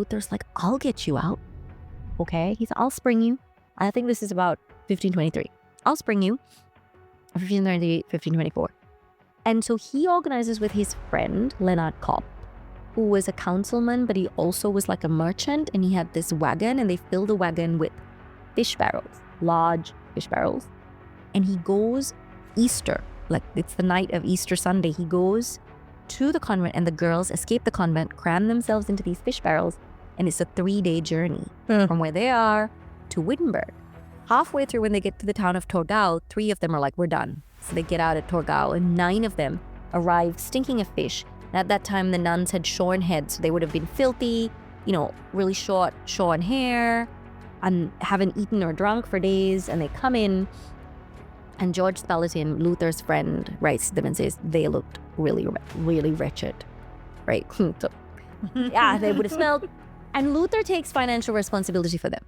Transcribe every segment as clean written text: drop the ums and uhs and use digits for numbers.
Luther's like, I'll get you out. Okay? I'll spring you. I think this is about 1523. I'll spring you. 1523, 1524. And so he organizes with his friend, Leonard Kopp, who was a councilman, but he also was like a merchant, and he had this wagon, and they filled the wagon with fish barrels, large fish barrels. And he goes Easter, like it's the night of Easter Sunday, he goes to the convent, and the girls escape the convent, cram themselves into these fish barrels, and it's a 3-day journey from where they are to Wittenberg. Halfway through, when they get to the town of Torgau, 3 of them are like, we're done. So they get out at Torgau, and 9 of them arrived stinking of fish. And at that time, the nuns had shorn heads, so they would have been filthy, really short, shorn hair, and haven't eaten or drunk for days. And they come in, and George Spalatin, Luther's friend, writes to them and says they looked really, really wretched, right? So, yeah, they would have smelled. And Luther takes financial responsibility for them.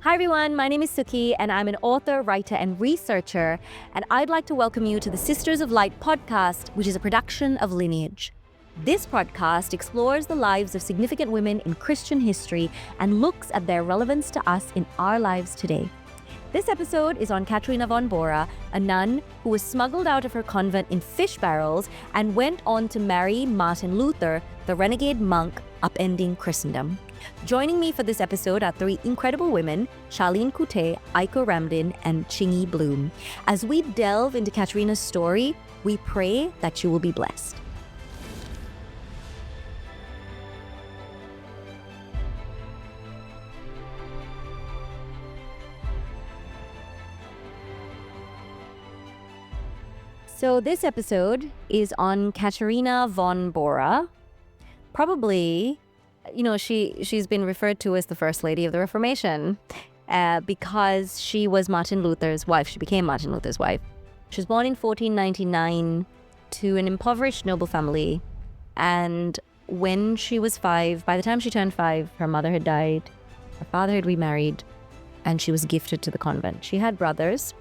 Hi everyone, my name is Suki, and I'm an author, writer, and researcher, and I'd like to welcome you to the Sisters of Light podcast, which is a production of Lineage. This podcast explores the lives of significant women in Christian history and looks at their relevance to us in our lives today. This episode is on Katharina von Bora, a nun who was smuggled out of her convent in fish barrels and went on to marry Martin Luther, the renegade monk upending Christendom. Joining me for this episode are 3 incredible women, Charlene Coutet, Aiko Ramdin, and Chingy Bloom. As we delve into Katharina's story, we pray that you will be blessed. So this episode is on Katharina von Bora. Probably, she's been referred to as the First Lady of the Reformation because she was Martin Luther's wife. She became Martin Luther's wife. She was born in 1499 to an impoverished noble family. And when she was 5, by the time she turned 5, her mother had died, her father had remarried, and she was gifted to the convent. She had brothers.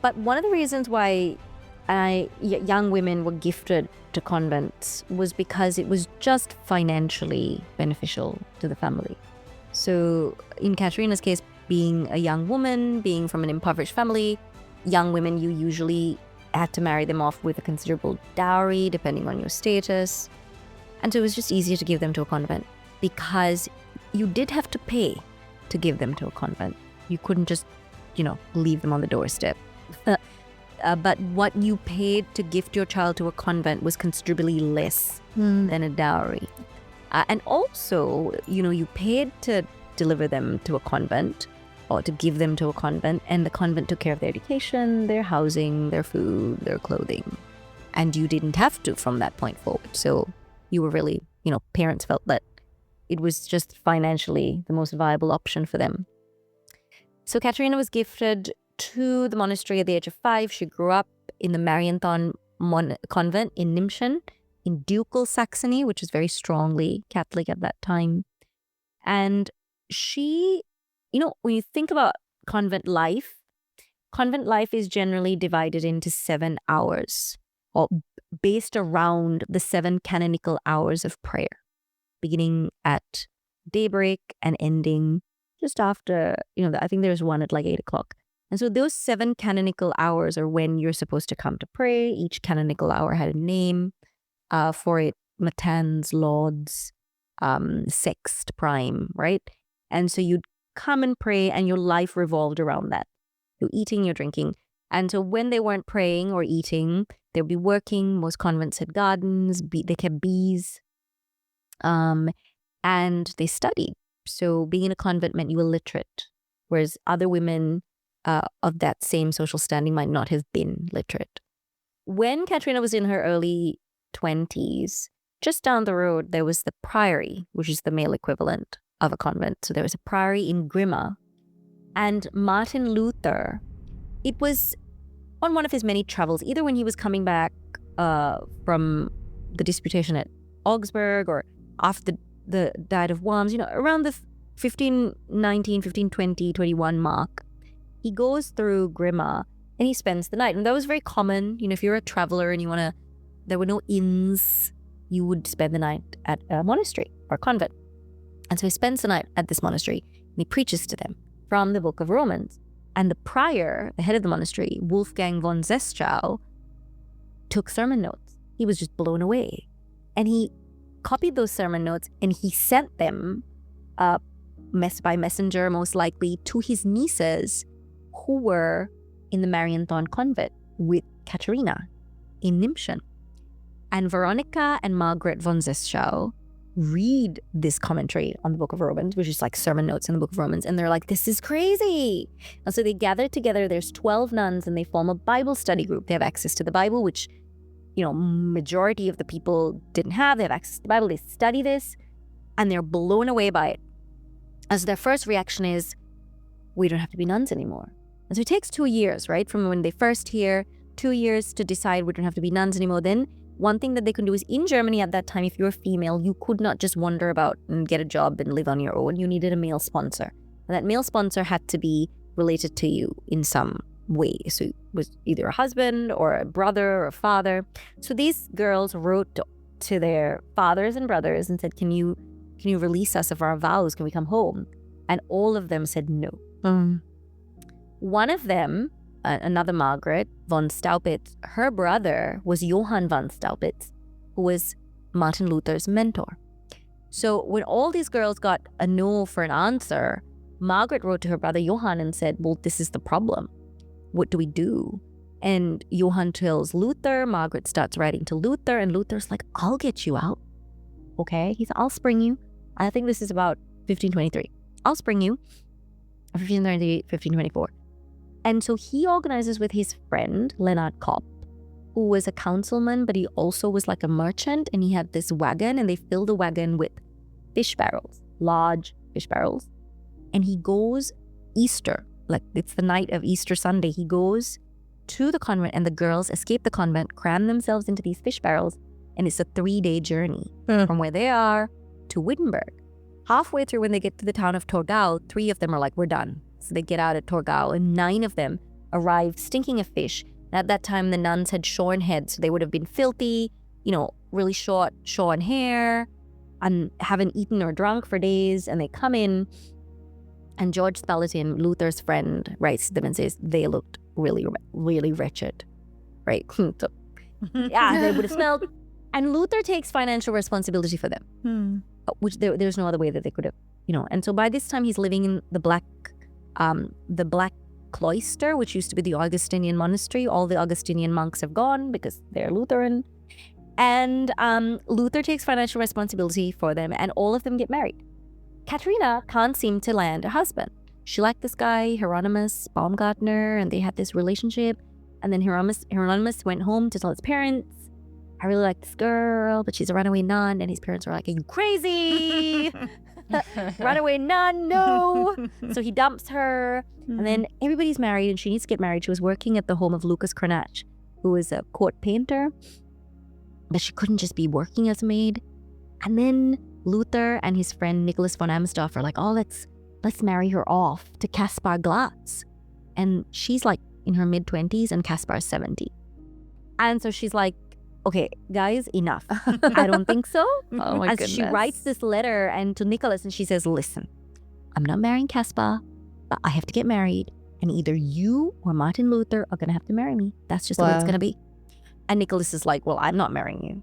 But one of the reasons why young women were gifted to convents was because it was just financially beneficial to the family. So in Katharina's case, being a young woman, being from an impoverished family, young women, you usually had to marry them off with a considerable dowry, depending on your status. And so it was just easier to give them to a convent because you did have to pay to give them to a convent. You couldn't just, leave them on the doorstep. But what you paid to gift your child to a convent was considerably less than a dowry. And also, you paid to deliver them to a convent or to give them to a convent, and the convent took care of their education, their housing, their food, their clothing. And you didn't have to from that point forward. So you were really, parents felt that it was just financially the most viable option for them. So Katharina was gifted to the monastery at the age of 5. She grew up in the Marienthon convent in Nimschen in Ducal Saxony, which is very strongly Catholic at that time. And she, when you think about convent life is generally divided into 7 hours, or based around the 7 canonical hours of prayer, beginning at daybreak and ending just after, I think there's one at like 8 o'clock. And so those 7 canonical hours are when you're supposed to come to pray. Each canonical hour had a name for it: matins, lauds, sext, prime, right? And so you'd come and pray, and your life revolved around that. You're eating, you're drinking. And so when they weren't praying or eating, they'd be working. Most convents had gardens. They kept bees. And they studied. So being in a convent meant you were literate, whereas other women of that same social standing might not have been literate. When Katrina was in her early 20s, just down the road, there was the priory, which is the male equivalent of a convent. So there was a priory in Grimma. And Martin Luther it was on one of his many travels, either when he was coming back from the disputation at Augsburg or after the Diet of Worms, around the 1519, 1520, 21 mark, he goes through Grimma and he spends the night. And that was very common. If you're a traveler and there were no inns, you would spend the night at a monastery or convent. And so he spends the night at this monastery and he preaches to them from the Book of Romans. And the prior, the head of the monastery, Wolfgang von Zeschow, took sermon notes. He was just blown away. And he copied those sermon notes and he sent them by messenger, most likely, to his nieces who were in the Marienthon convent with Katharina in Nimschen. And Veronica and Margaret von Zeschow read this commentary on the Book of Romans, which is like sermon notes in the Book of Romans, and they're like, this is crazy. And so they gather together. There's 12 nuns and they form a Bible study group. They have access to the Bible, which, majority of the people didn't have. They have access to the Bible. They study this and they're blown away by it. And so their first reaction is, we don't have to be nuns anymore. And so it takes 2 years, right? From when they first hear, 2 years to decide we don't have to be nuns anymore. Then one thing that they can do is, in Germany at that time, if you're female, you could not just wander about and get a job and live on your own. You needed a male sponsor. And that male sponsor had to be related to you in some way. So it was either a husband or a brother or a father. So these girls wrote to their fathers and brothers and said, can you release us of our vows? Can we come home? And all of them said no. One of them, another Margaret von Staupitz, her brother was Johann von Staupitz, who was Martin Luther's mentor. So when all these girls got a no for an answer, Margaret wrote to her brother Johann and said, well, this is the problem. What do we do? And Johann tells Luther. Margaret starts writing to Luther, and Luther's like, I'll get you out. Okay? He said, I'll spring you. I think this is about 1523. I'll spring you. 1523, 1524. And so he organizes with his friend, Leonard Kopp, who was a councilman, but he also was like a merchant, and he had this wagon, and they filled the wagon with fish barrels, large fish barrels. And he goes Easter, like it's the night of Easter Sunday, he goes to the convent, and the girls escape the convent, cram themselves into these fish barrels, and it's a 3-day journey from where they are to Wittenberg. Halfway through, when they get to the town of Torgau, 3 of them are like, we're done. So they get out at Torgau, and 9 of them arrive stinking of fish. And at that time, the nuns had shorn heads, so they would have been filthy, really short, shorn hair, and haven't eaten or drunk for days. And they come in, and George Spalatin, Luther's friend, writes to them and says they looked really, really wretched, right? So, yeah, they would have smelled. And Luther takes financial responsibility for them, which there's no other way that they could have, And so by this time, he's living in the Black Cloister, which used to be the Augustinian monastery. All the Augustinian monks have gone because they're Lutheran. And Luther takes financial responsibility for them, and all of them get married. Katrina can't seem to land a husband. She liked this guy, Hieronymus Baumgartner, and they had this relationship. And then Hieronymus went home to tell his parents, I really like this girl, but she's a runaway nun. And his parents were like, are you crazy? Runaway nun, no. So he dumps her. And then everybody's married, and she needs to get married. She was working at the home of Lucas Cranach, who was a court painter. But she couldn't just be working as a maid. And then Luther and his friend Nicholas von Amsdorf are like, oh, let's marry her off to Caspar Glatz. And she's like in her mid-20s and Caspar's 70. And so she's like, okay, guys, enough. I don't think so. Oh my goodness. She writes this letter to Nicholas, and she says, listen, I'm not marrying Caspar, but I have to get married. And either you or Martin Luther are going to have to marry me. That's just the way it's going to be. And Nicholas is like, well, I'm not marrying you.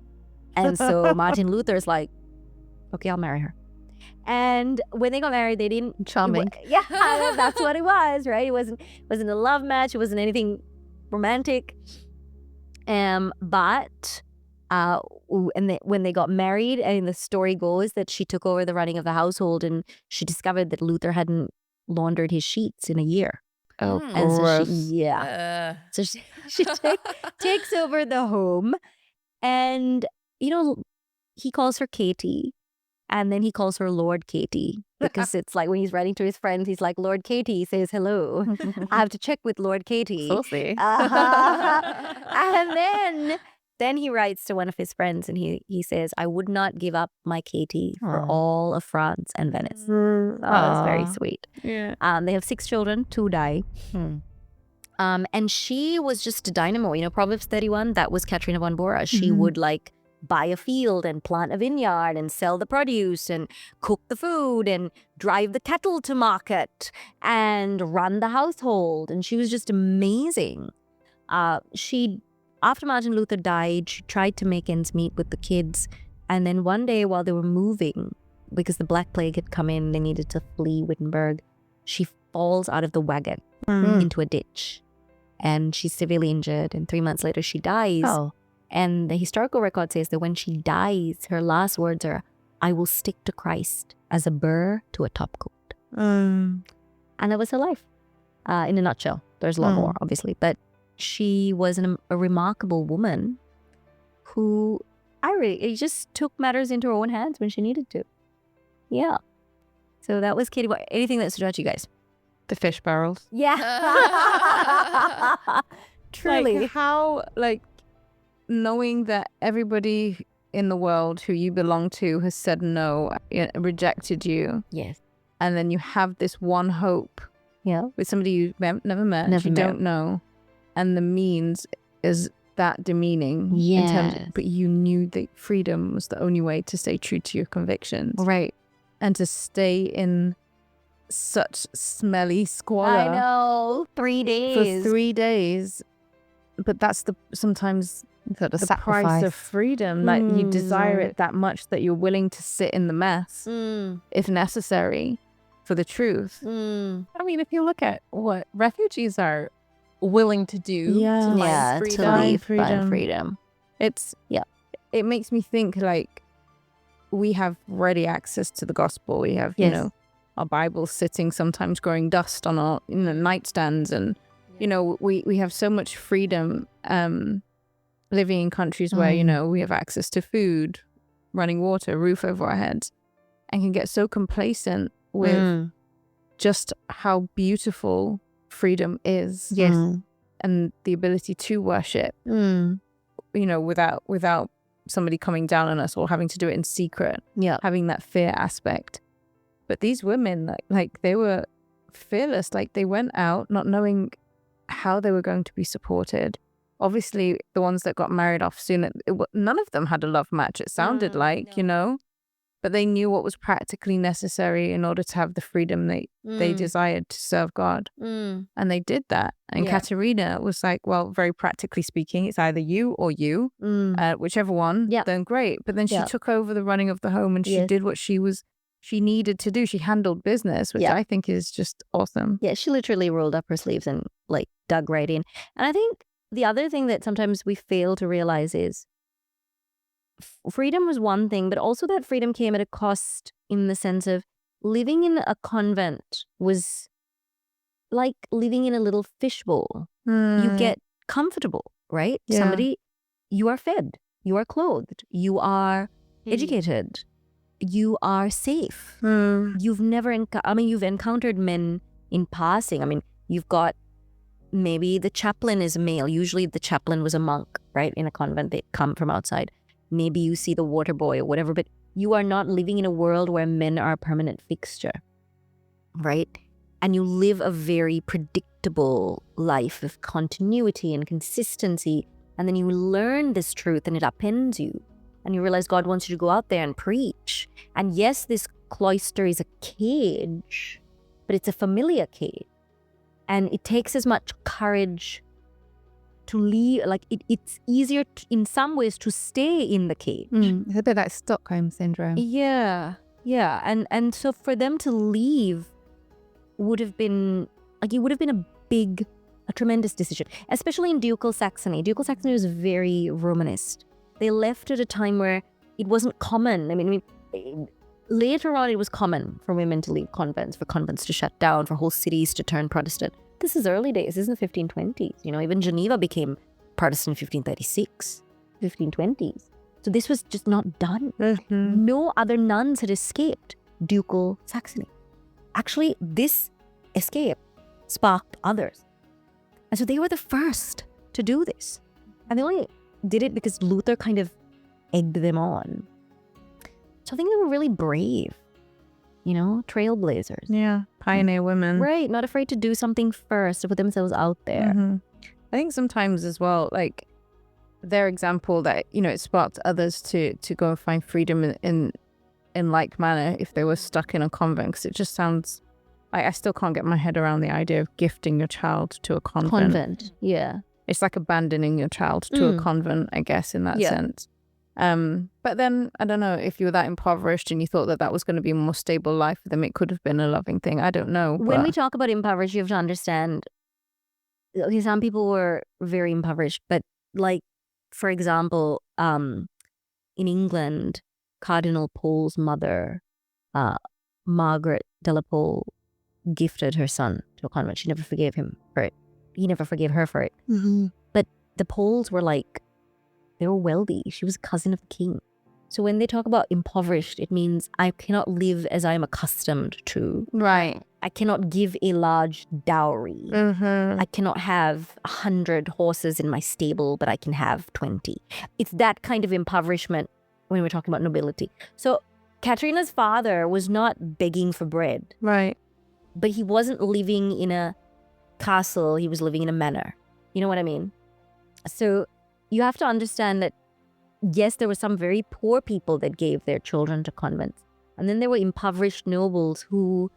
And so Martin Luther is like, okay, I'll marry her. And when they got married, they didn't... Charming. Yeah, that's what it was, right? It wasn't a love match. It wasn't anything romantic. But when they got married, and the story goes that she took over the running of the household, and she discovered that Luther hadn't laundered his sheets in a year. Oh, and gross. So she takes over the home, and he calls her Katie, and then he calls her Lord Katie, because it's like when he's writing to his friends, he's like, Lord Katie says hello. I have to check with Lord Katie. Saucy. And then he writes to one of his friends and he says, I would not give up my Katie for all of France and Venice. Oh, that's very sweet. Yeah. They have 6 children, 2 die. And she was just a dynamo. Proverbs 31, that was Katharina von Bora. She would like buy a field and plant a vineyard and sell the produce and cook the food and drive the cattle to market and run the household. And she was just amazing. After Martin Luther died, she tried to make ends meet with the kids. And then one day while they were moving, because the Black Plague had come in, they needed to flee Wittenberg, she falls out of the wagon into a ditch. And she's severely injured. And 3 months later, she dies. And the historical record says that when she dies, her last words are, I will stick to Christ as a burr to a topcoat. And that was her life in a nutshell. There's a lot more, obviously. But she was a remarkable woman who it just took matters into her own hands when she needed to. Yeah. So that was Katie. Anything that stood out to you guys? The fish barrels. Yeah. Truly. Like how, knowing that everybody in the world who you belong to has said no, rejected you. Yes. And then you have this one hope. Yeah. With somebody you never met, don't know. And the means is that demeaning. Yeah. But you knew that freedom was the only way to stay true to your convictions. Right. And to stay in such smelly squalor. I know. 3 days. For 3 days. But that's sometimes the price of freedom. That you desire it that much that you're willing to sit in the mess if necessary for the truth. I mean, if you look at what refugees are willing to do to find freedom. To leave, find freedom. It makes me think we have ready access to the gospel. We have, our Bibles sitting sometimes growing dust on our nightstands, and we have so much freedom living in countries where we have access to food, running water, roof over our heads, and can get so complacent with just how beautiful freedom is. Yes. And the ability to worship without somebody coming down on us or having to do it in secret. Having that fear aspect. But these women, they were fearless. They went out not knowing how they were going to be supported. Obviously, the ones that got married off soon, none of them had a love match, it sounded but they knew what was practically necessary in order to have the freedom they desired to serve God. And they did that. And Katharina was like, well, very practically speaking, it's either you or you, whichever one, then great. But then she took over the running of the home, and she did what she needed to do. She handled business, which I think is just awesome. Yeah, she literally rolled up her sleeves and dug right in. And I think the other thing that sometimes we fail to realize is freedom was one thing, but also that freedom came at a cost, in the sense of living in a convent was like living in a little fishbowl. You get comfortable, right? You are fed, you are clothed, you are educated, you are safe. You've never, you've encountered men in passing. You've got, maybe the chaplain is male. Usually the chaplain was a monk, right? In a convent, they come from outside. Maybe you see the water boy or whatever, but you are not living in a world where men are a permanent fixture, right? And you live a very predictable life of continuity and consistency. And then you learn this truth and it upends you. And you realize God wants you to go out there and preach. And yes, this cloister is a cage, but it's a familiar cage. And it takes as much courage to leave. It's easier in some ways to stay in the cage. It's a bit like Stockholm syndrome. Yeah. And so for them to leave would have been a tremendous decision, especially in Ducal Saxony. Ducal Saxony was very Romanist. They left at a time where it wasn't common. Later on, it was common for women to leave convents, for convents to shut down, for whole cities to turn Protestant. This is early days. This is the 1520s. Even Geneva became Protestant in 1536, 1520s. So this was just not done. No other nuns had escaped Ducal Saxony. actually this escape sparked others. And so they were the first to do this. And they only did it because Luther kind of egged them on. So I think they were really brave, trailblazers. Yeah, pioneer women. Right, not afraid to do something first, to put themselves out there. Mm-hmm. I think sometimes as well, like their example that, it sparked others to go and find freedom in like manner if they were stuck in a convent. Because it just sounds, I still can't get my head around the idea of gifting your child to a convent. Yeah. It's like abandoning your child to a convent, I guess, in that sense. But then, I don't know, if you were that impoverished and you thought that was going to be a more stable life for them, it could have been a loving thing. I don't know. When we talk about impoverished, you have to understand, okay, some people were very impoverished, but like, for example, in England, Cardinal Pole's mother, Margaret de la Pole, gifted her son to a convent. She never forgave him for it. He never forgave her for it. Mm-hmm. But the Poles were they were wealthy. She was a cousin of the king. So when they talk about impoverished, it means I cannot live as I am accustomed to. Right. I cannot give a large dowry. Mm-hmm. I cannot have 100 horses in my stable, but I can have 20. It's that kind of impoverishment when we're talking about nobility. So Katrina's father was not begging for bread. Right. But he wasn't living in a castle. He was living in a manor. You know what I mean? So you have to understand that, yes, there were some very poor people that gave their children to convents. And then there were impoverished nobles who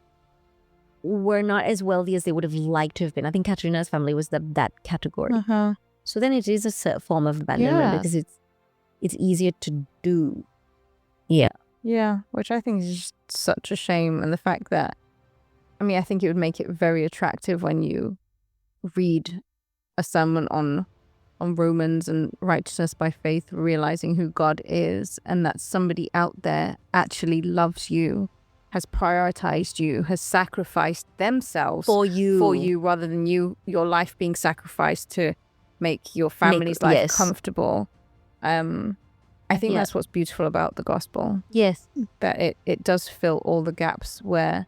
were not as wealthy as they would have liked to have been. I think Katrina's family was that category. Uh-huh. So then it is a form of abandonment because it's easier to do. Yeah. Yeah, which I think is just such a shame. And the fact that, I think it would make it very attractive when you read a sermon on Romans and righteousness by faith, realizing who God is and that somebody out there actually loves you, has prioritized you, has sacrificed themselves for you rather than your life being sacrificed to make your family's life comfortable. I think that's what's beautiful about the gospel. Yes. That it does fill all the gaps where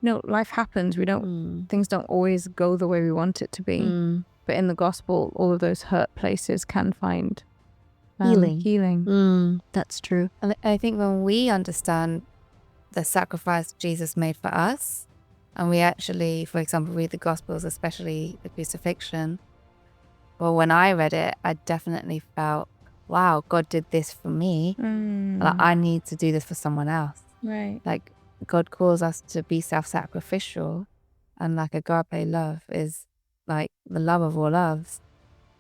life happens. Things don't always go the way we want it to be. But in the gospel, all of those hurt places can find healing. That's true. And I think when we understand the sacrifice Jesus made for us, and we actually, for example, read the gospels, especially the crucifixion, well, when I read it, I definitely felt, wow, God did this for me. Like, I need to do this for someone else. Right. Like, God calls us to be self-sacrificial, and like agape love is like the love of all loves,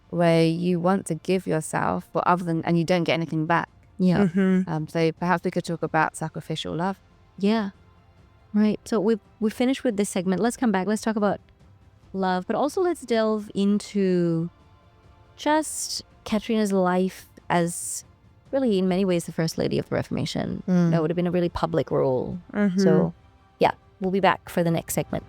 where you want to give yourself for other than, and you don't get anything back. Yeah. Mm-hmm. So perhaps we could talk about sacrificial love. Yeah. Right. So we finished with this segment. Let's come back. Let's talk about love, but also let's delve into just Katrina's life as really in many ways the First Lady of the Reformation. That would have been a really public role. So yeah, we'll be back for the next segment.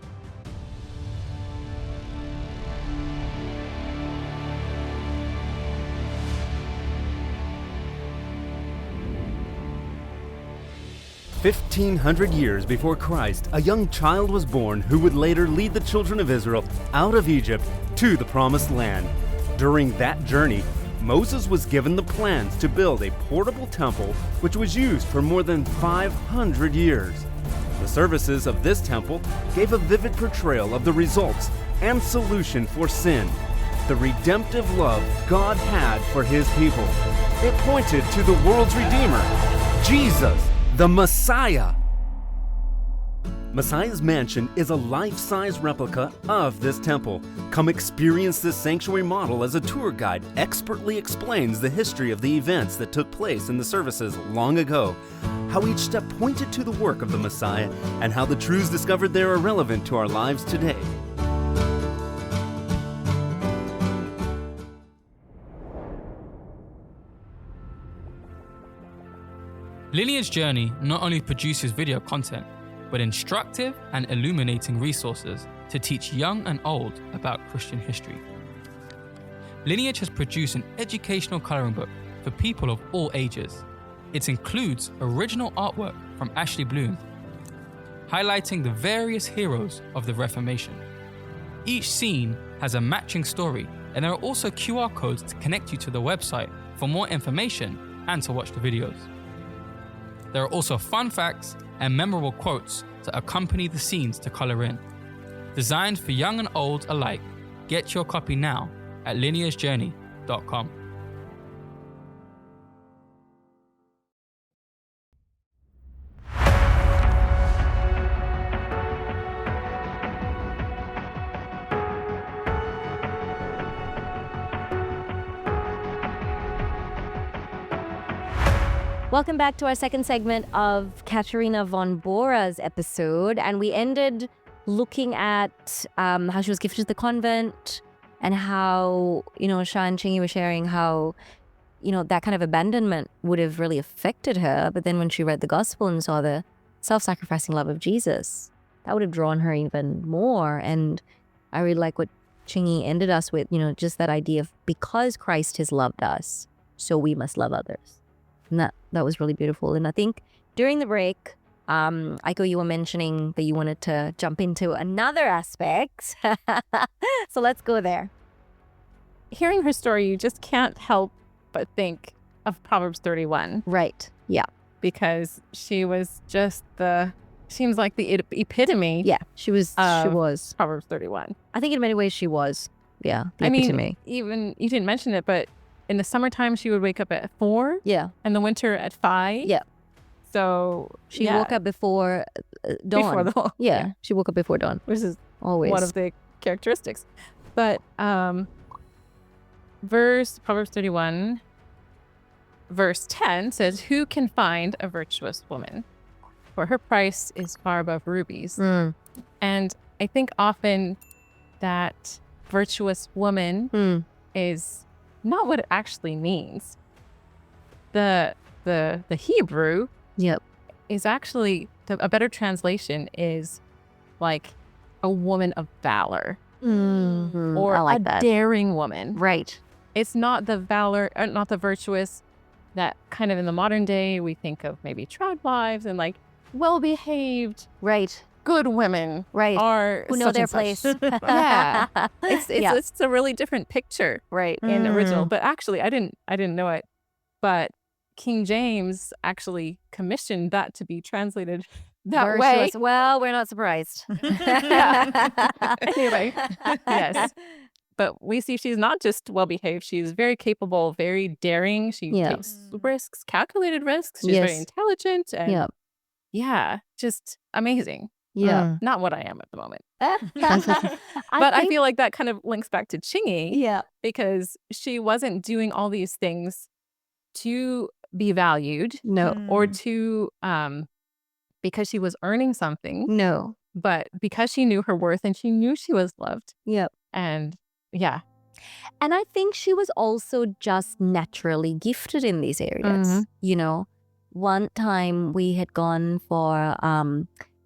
"1,500 years before Christ, a young child was born who would later lead the children of Israel out of Egypt to the Promised Land. During that journey, Moses was given the plans to build a portable temple which was used for more than 500 years. The services of this temple gave a vivid portrayal of the results and solution for sin, the redemptive love God had for his people. It pointed to the world's Redeemer, Jesus, the Messiah. Messiah's Mansion is a life-size replica of this temple. Come experience this sanctuary model as a tour guide expertly explains the history of the events that took place in the services long ago, how each step pointed to the work of the Messiah, and how the truths discovered there are relevant to our lives today. Lineage Journey not only produces video content, but instructive and illuminating resources to teach young and old about Christian history. Lineage has produced an educational coloring book for people of all ages. It includes original artwork from Ashley Bloom. highlighting the various heroes of the Reformation. Each scene has a matching story, and there are also QR codes to connect you to the website for more information and to watch the videos. There are also fun facts and memorable quotes to accompany the scenes to color in. Designed for young and old alike, get your copy now at lineagejourney.com. Welcome back to our second segment of Katharina von Bora's episode. And we ended looking at how she was gifted to the convent and how, Sha and Chingy were sharing how, that kind of abandonment would have really affected her. But then when she read the gospel and saw the self-sacrificing love of Jesus, that would have drawn her even more. And I really like what Chingy ended us with, just that idea of because Christ has loved us, so we must love others. And that was really beautiful. And I think during the break, Aiko, you were mentioning that you wanted to jump into another aspect. So let's go there. Hearing her story, you just can't help but think of Proverbs 31. Right. Yeah. Because she was just seems like the epitome. Yeah, she was. Proverbs 31. I think in many ways she was. Yeah, the epitome. Even, you didn't mention it, but in the summertime, she would wake up at 4. Yeah. And the winter at 5. Yeah. So she woke up before dawn. Before dawn. Yeah. She woke up before dawn. Which is always one of the characteristics. But Proverbs 31, verse 10 says, "Who can find a virtuous woman? For her price is far above rubies." And I think often that virtuous woman is not what it actually means. The Hebrew is actually, a better translation is like a woman of valor or I like a that. daring woman. Right. It's not the valor, not the virtuous that kind of in the modern day we think of maybe trad wives and like well-behaved, right, good women, right, are who know such their and such. place. Yeah, it's a really different picture, right, in the original. But actually, I didn't know it. But King James actually commissioned that to be translated that way. Well, we're not surprised. Anyway, yes. But we see she's not just well-behaved. She's very capable, very daring. She takes risks, calculated risks. She's very intelligent. And just amazing. Yeah. Not what I am at the moment. I feel like that kind of links back to Chingy. Yeah. Because she wasn't doing all these things to be valued. No. Or to, because she was earning something. No. But because she knew her worth and she knew she was loved. Yep. And yeah. And I think she was also just naturally gifted in these areas. You know, one time we had gone for,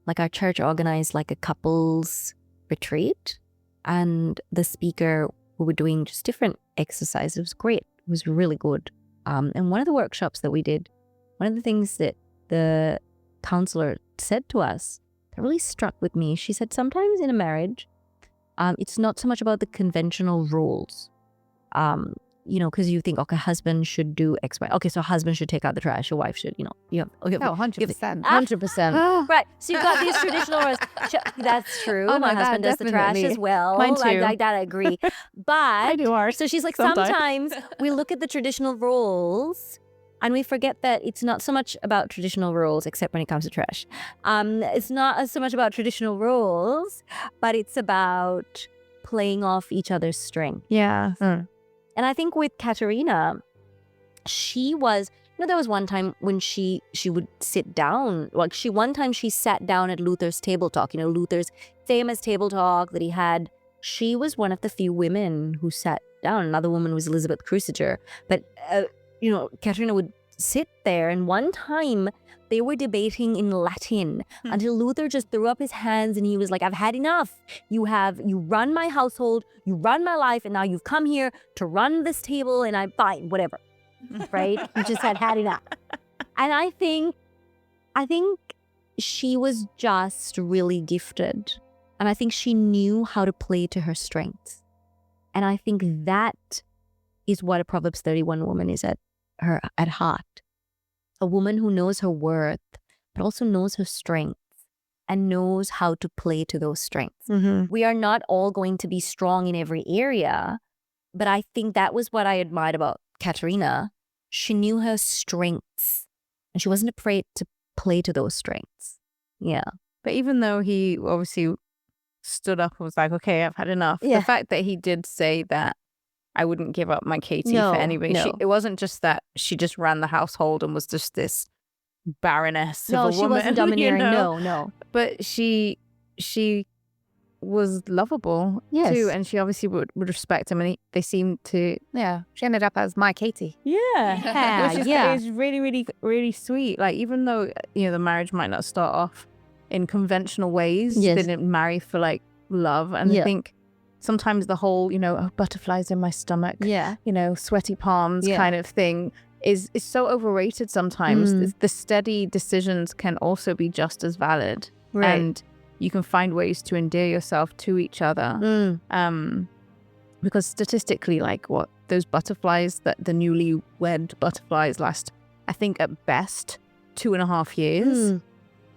like our church organized like a couples retreat, and the speaker, we were doing just different exercises. It was great. It was really good. And one of the workshops that we did, one of the things that the counselor said to us that really struck with me, she said, sometimes in a marriage, it's not so much about the conventional rules, you know, because you think, okay, husband should do X, Y. Okay, so husband should take out the trash, your wife should, you know. Okay, 100%. 100%. Right. So you've got these traditional rules. That's true. Oh my God, husband does the trash definitely. as well. Mine too. Like that, I agree. But I do ours. so she's like, sometimes. sometimes we look at the traditional rules and we forget that it's not so much about traditional rules, except when it comes to trash. It's not so much about traditional rules, but it's about playing off each other's strength. Yeah. And I think with Katharina, she was, you know, there was one time when she would sit down. Like one time she sat down at Luther's table talk, you know, Luther's famous table talk that he had. She was one of the few women who sat down. Another woman was Elizabeth Cruciger. But, you know, Katharina would sit there, and one time they were debating in Latin until Luther just threw up his hands and he was like, I've had enough. You run my household, you run my life, and now you've come here to run this table, and I'm fine, whatever. Right? He just had enough. And I think she was just really gifted. And I think she knew how to play to her strengths. And I think that is what a Proverbs 31 woman is at heart. A woman who knows her worth, but also knows her strengths and knows how to play to those strengths. We are not all going to be strong in every area, but I think that was what I admired about Katrina. She knew her strengths and she wasn't afraid to play to those strengths. Yeah. But even though he obviously stood up and was like, okay, I've had enough. Yeah. The fact that he did say that I wouldn't give up my Katie for anybody. No. It wasn't just that she just ran the household and was just this baroness of a woman. No, she wasn't domineering. You know? No. But she was lovable too, and she obviously would respect him, and they seemed to. Yeah, she ended up as my Katie. Yeah. It's really, really, really sweet. Like, even though the marriage might not start off in conventional ways, they didn't marry for like love, and I think sometimes the whole butterflies in my stomach, sweaty palms kind of thing is so overrated sometimes. The steady decisions can also be just as valid, and you can find ways to endear yourself to each other. Because statistically, like those butterflies, that the newlywed butterflies last, I think at best 2.5 years.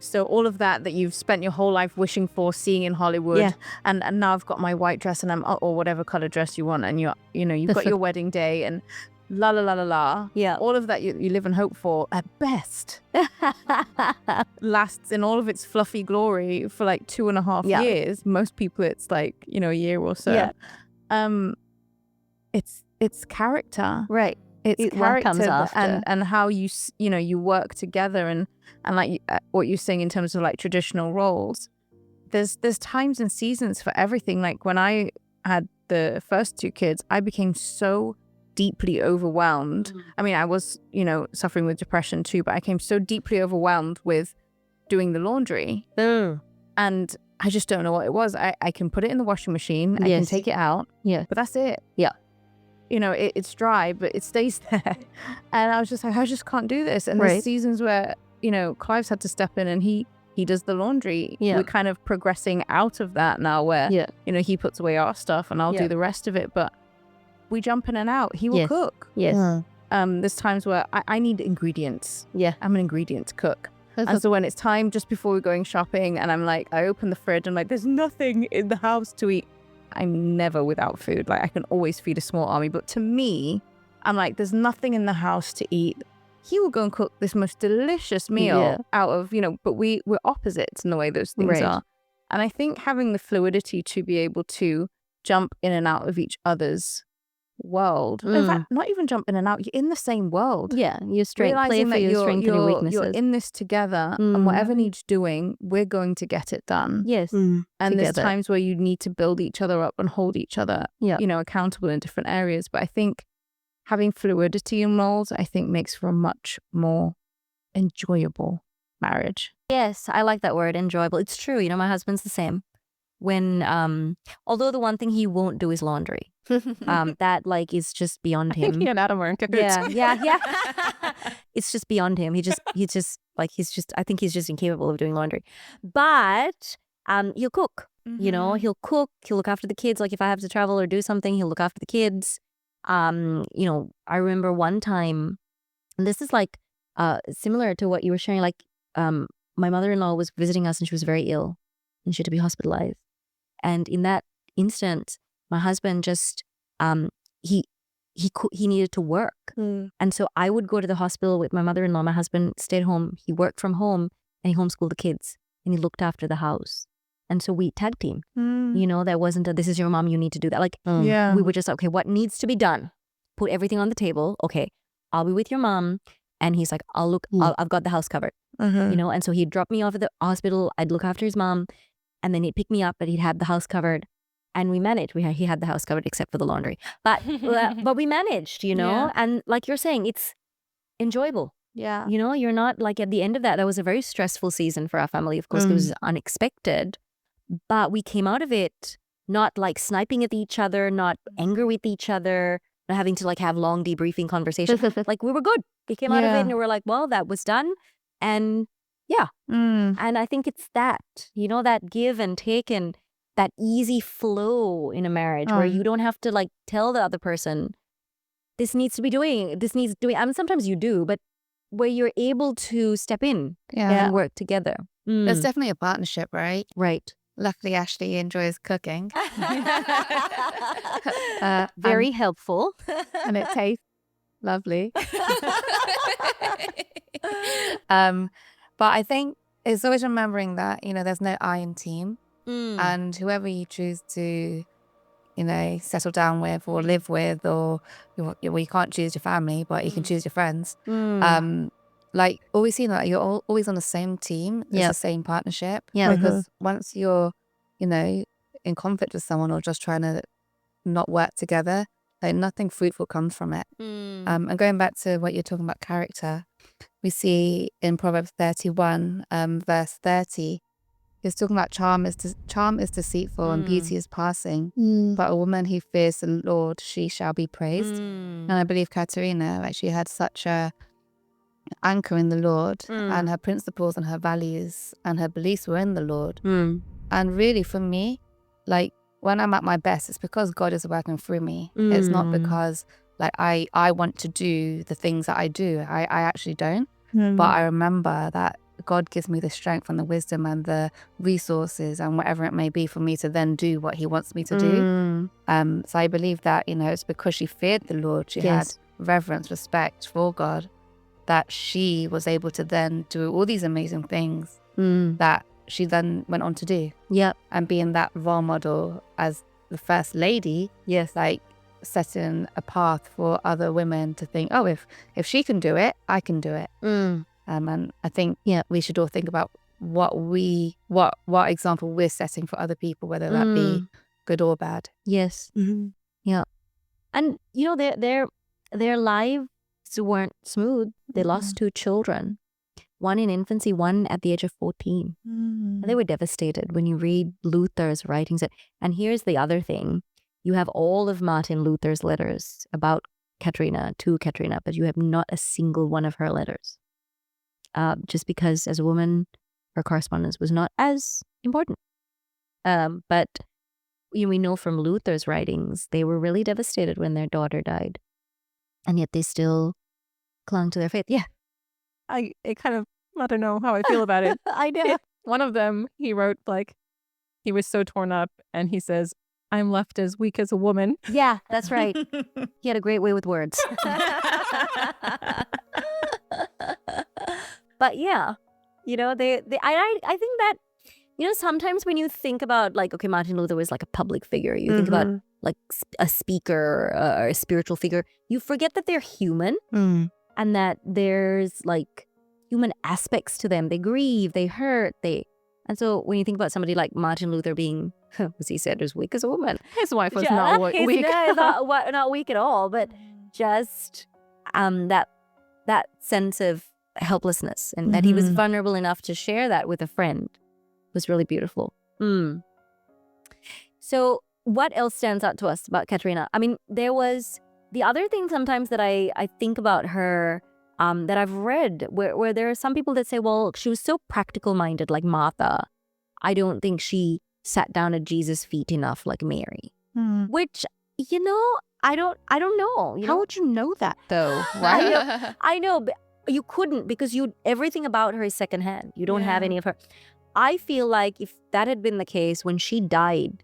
So all of that you've spent your whole life wishing for, seeing in Hollywood, and now I've got my white dress and or whatever color dress you want, and you've got your wedding day and la la la la la. Yeah. All of that you live and hope for at best lasts in all of its fluffy glory for like 2.5 years. Most people it's like, a year or so. Yeah. It's character. Right. It's character and how you work together and like what you're saying in terms of like traditional roles. There's times and seasons for everything. Like when I had the first 2 kids, I became so deeply overwhelmed. I mean, I was, suffering with depression too, but I became so deeply overwhelmed with doing the laundry. And I just don't know what it was. I can put it in the washing machine. I can take it out. Yeah. But that's it. Yeah. It's dry, but it stays there. And I was just like, I just can't do this. And there's seasons where, Clive's had to step in and he does the laundry. We're kind of progressing out of that now where, he puts away our stuff and I'll do the rest of it. But we jump in and out. He will cook. Yes. There's times where I need ingredients. Yeah. I'm an ingredient cook. And so when it's time just before we're going shopping and I'm like, I open the fridge and like, there's nothing in the house to eat. I'm never without food. Like I can always feed a small army. But to me, I'm like, there's nothing in the house to eat. He will go and cook this most delicious meal out of, but we're opposites in the way those things are. And I think having the fluidity to be able to jump in and out of each other's world. In fact, not even jump in and out. You're in the same world. Yeah, your strength. Play for your strength and your weaknesses. You're in this together, and whatever needs doing, we're going to get it done. Yes. And there's times where you need to build each other up and hold each other, accountable in different areas. But I think having fluidity in roles, I think makes for a much more enjoyable marriage. Yes, I like that word, enjoyable. It's true. My husband's the same. When although the one thing he won't do is laundry. That like is just beyond him. I think he and Adam are in cahoots. Yeah. It's just beyond him. I think he's just incapable of doing laundry. But he'll cook. He'll cook, he'll look after the kids. Like if I have to travel or do something, he'll look after the kids. I remember one time, and this is like similar to what you were sharing, like my mother-in-law was visiting us and she was very ill and she had to be hospitalized. And in that instant, my husband just, he needed to work. And so I would go to the hospital with my mother-in-law. My husband stayed home. He worked from home and he homeschooled the kids and he looked after the house. And so we tag team, there wasn't this is your mom, you need to do that. Like, we were just, okay, what needs to be done? Put everything on the table. Okay, I'll be with your mom. And he's like, I've got the house covered, and so he'd drop me off at the hospital. I'd look after his mom. And then he'd pick me up, but he'd have the house covered. And we managed. He had the house covered except for the laundry. But but we managed, And like you're saying, it's enjoyable. Yeah. You're not like at the end of that was a very stressful season for our family. Of course, it was unexpected. But we came out of it not like sniping at each other, not angry with each other, not having to like have long debriefing conversations. Like we were good. We came out of it and we were like, well, that was done. And Yeah. And I think it's that, that give and take and that easy flow in a marriage where you don't have to like tell the other person, this needs to be doing, this needs doing. I mean, sometimes you do, but where you're able to step in and work together. There's definitely a partnership, right? Right. Luckily, Ashley enjoys cooking. Very helpful. And it tastes lovely. But I think it's always remembering that, there's no I in team. And whoever you choose to, settle down with or live with, or you can't choose your family, but you can choose your friends. Like always seeing that you're always on the same team, it's the same partnership. Yeah. Because once you're, in conflict with someone or just trying to not work together, like nothing fruitful comes from it. And going back to what you're talking about character, we see in Proverbs 31, verse 30, it's talking about charm is deceitful and beauty is passing, but a woman who fears the Lord, she shall be praised. And I believe Katrina, like, she had such a anchor in the Lord, and her principles and her values and her beliefs were in the Lord. And really for me, like, when I'm at my best, it's because God is working through me. It's not because like I want to do the things that I do. I actually don't. But I remember that God gives me the strength and the wisdom and the resources and whatever it may be for me to then do what he wants me to do. So I believe that, it's because she feared the Lord, she had reverence, respect for God, that she was able to then do all these amazing things that she then went on to do. Yep. And being that role model as the first lady, like setting a path for other women to think, oh, if she can do it, I can do it. And I think we should all think about what example we're setting for other people, whether that be good or bad. Yes. Yeah. And their lives weren't smooth. They lost 2 children, one in infancy, one at the age of 14. And they were devastated when you read Luther's writings. And here's the other thing. You have all of Martin Luther's letters about Katrina, to Katrina, but you have not a single one of her letters. Just because as a woman, her correspondence was not as important. But we know from Luther's writings, they were really devastated when their daughter died. And yet they still clung to their faith. Yeah. I don't know how I feel about it. I know. One of them, he wrote, like, he was so torn up, and he says, I'm left as weak as a woman. Yeah, that's right. He had a great way with words. But yeah, I think that, sometimes when you think about, like, okay, Martin Luther was like a public figure. You think about like a speaker or a spiritual figure. You forget that they're human and that there's like human aspects to them. They grieve, they hurt, and so when you think about somebody like Martin Luther being, as he said, as weak as a woman. His wife was not weak. Not weak at all, but just that sense of helplessness and that he was vulnerable enough to share that with a friend was really beautiful. So what else stands out to us about Katrina? I mean, there was the other thing sometimes that I think about her that I've read where there are some people that say, well, she was so practical minded like Martha. I don't think she sat down at Jesus' feet enough like Mary. Which, I don't know. How would you know that though, right? I know, but you couldn't because everything about her is secondhand. You don't have any of her. I feel like if that had been the case when she died,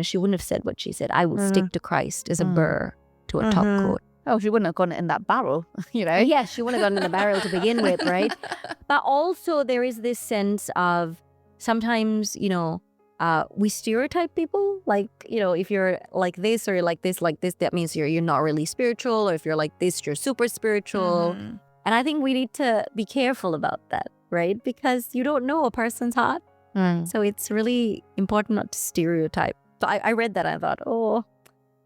she wouldn't have said what she said. I will stick to Christ as a burr to a top coat. Oh, she wouldn't have gone in that barrel, Yeah, she wouldn't have gone in the barrel to begin with, right? But also there is this sense of sometimes, we stereotype people. Like, if you're like this or like this, that means you're not really spiritual. Or if you're like this, you're super spiritual. And I think we need to be careful about that, right? Because you don't know a person's heart. So it's really important not to stereotype. So I read that and I thought, oh,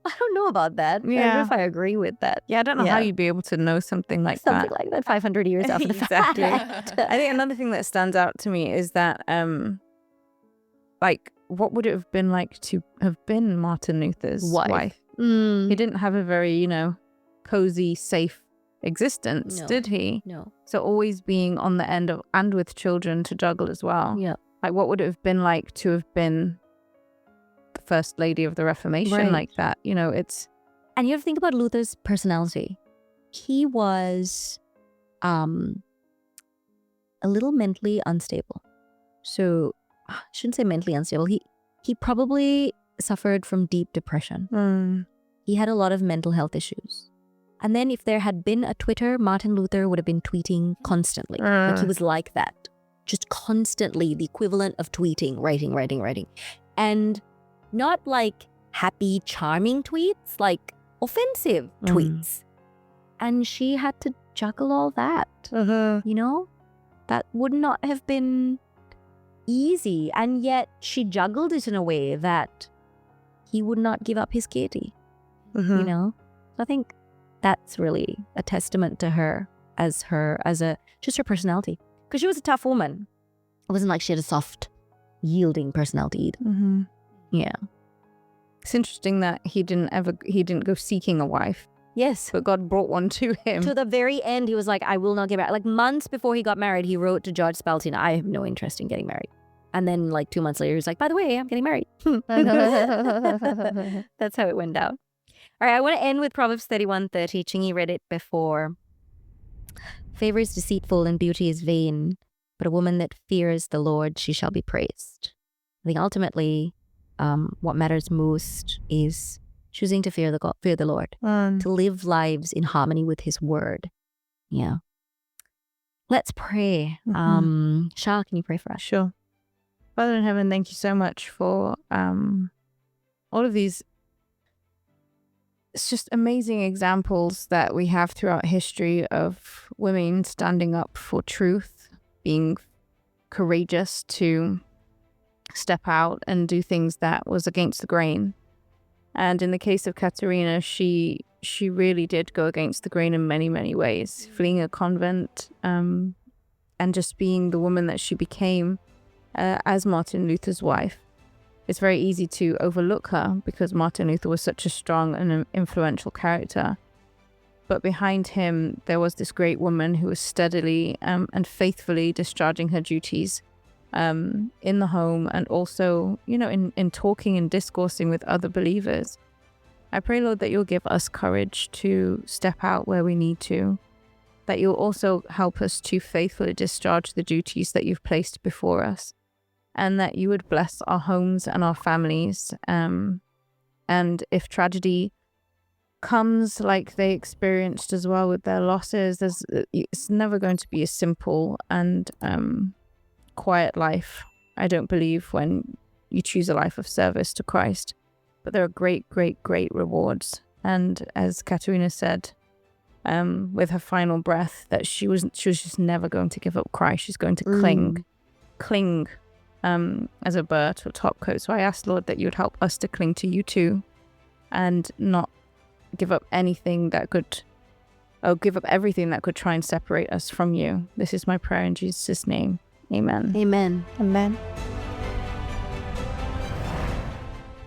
I don't know about that. I don't know if I agree with that. Yeah, I don't know how you'd be able to know something like that. Something like that 500 years after the fact. I think another thing that stands out to me is that, like, what would it have been like to have been Martin Luther's wife? He didn't have a very, cozy, safe existence, did he? No. So always being on the end of, and with children to juggle as well. Yeah. Like, what would it have been like to have been the first lady of the Reformation like that? You know, it's... And you have to think about Luther's personality. He was a little mentally unstable. So, I shouldn't say mentally unstable. He probably suffered from deep depression. He had a lot of mental health issues. And then if there had been a Twitter, Martin Luther would have been tweeting constantly. Like, he was like that. Just constantly, the equivalent of tweeting, writing. And not like happy, charming tweets, like offensive tweets. And she had to juggle all that, you know? That would not have been easy. And yet she juggled it in a way that he would not give up his gaiety, you know? So I think that's really a testament to her as just her personality. Because she was a tough woman. It wasn't like she had a soft, yielding personality either. Yeah. It's interesting that he didn't go seeking a wife. Yes. But God brought one to him. To the very end, he was like, I will not get married. Like, months before he got married, he wrote to George Spaltin, I have no interest in getting married. And then like 2 months later, he was like, by the way, I'm getting married. That's how it went down. All right, I want to end with Proverbs 31:30. Chingy read it before. Favor is deceitful and beauty is vain, but a woman that fears the Lord, she shall be praised. I think ultimately, what matters most is choosing to fear the Lord, to live lives in harmony with His word. Yeah. Let's pray. Shah, can you pray for us? Sure. Father in heaven, thank you so much for all of these. It's just amazing examples that we have throughout history of women standing up for truth, being courageous to step out and do things that was against the grain. And in the case of Katharina, she really did go against the grain in many, many ways, fleeing a convent and just being the woman that she became as Martin Luther's wife. It's very easy to overlook her because Martin Luther was such a strong and influential character. But behind him, there was this great woman who was steadily and faithfully discharging her duties in the home and also, you know, in talking and discoursing with other believers. I pray, Lord, that you'll give us courage to step out where we need to, that you'll also help us to faithfully discharge the duties that you've placed before us, and that you would bless our homes and our families. And if tragedy comes like they experienced as well with their losses, it's never going to be a simple and quiet life, I don't believe, when you choose a life of service to Christ. But there are great, great, great rewards. And as Katrina said, with her final breath, that she was just never going to give up Christ. She's going to cling as a bird or top coat. So I ask, Lord, that you would help us to cling to you too, and not give up anything that could, give up everything that could try and separate us from you. This is my prayer in Jesus' name. Amen. Amen. Amen.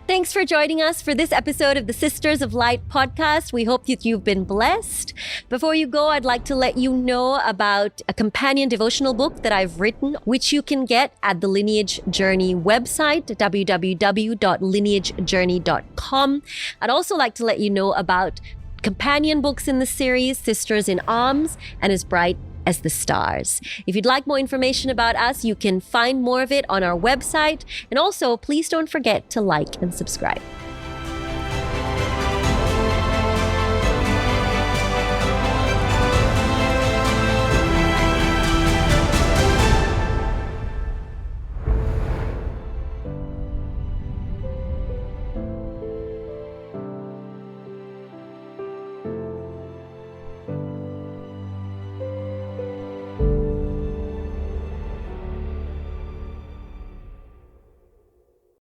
Thanks for joining us for this episode of the Sisters of Light podcast. We hope that you've been blessed. Before you go, I'd like to let you know about a companion devotional book that I've written, which you can get at the Lineage Journey website, www.lineagejourney.com. I'd also like to let you know about companion books in the series, Sisters in Arms and As Bright as the Stars. If you'd like more information about us, you can find more of it on our website. And also, please don't forget to like and subscribe.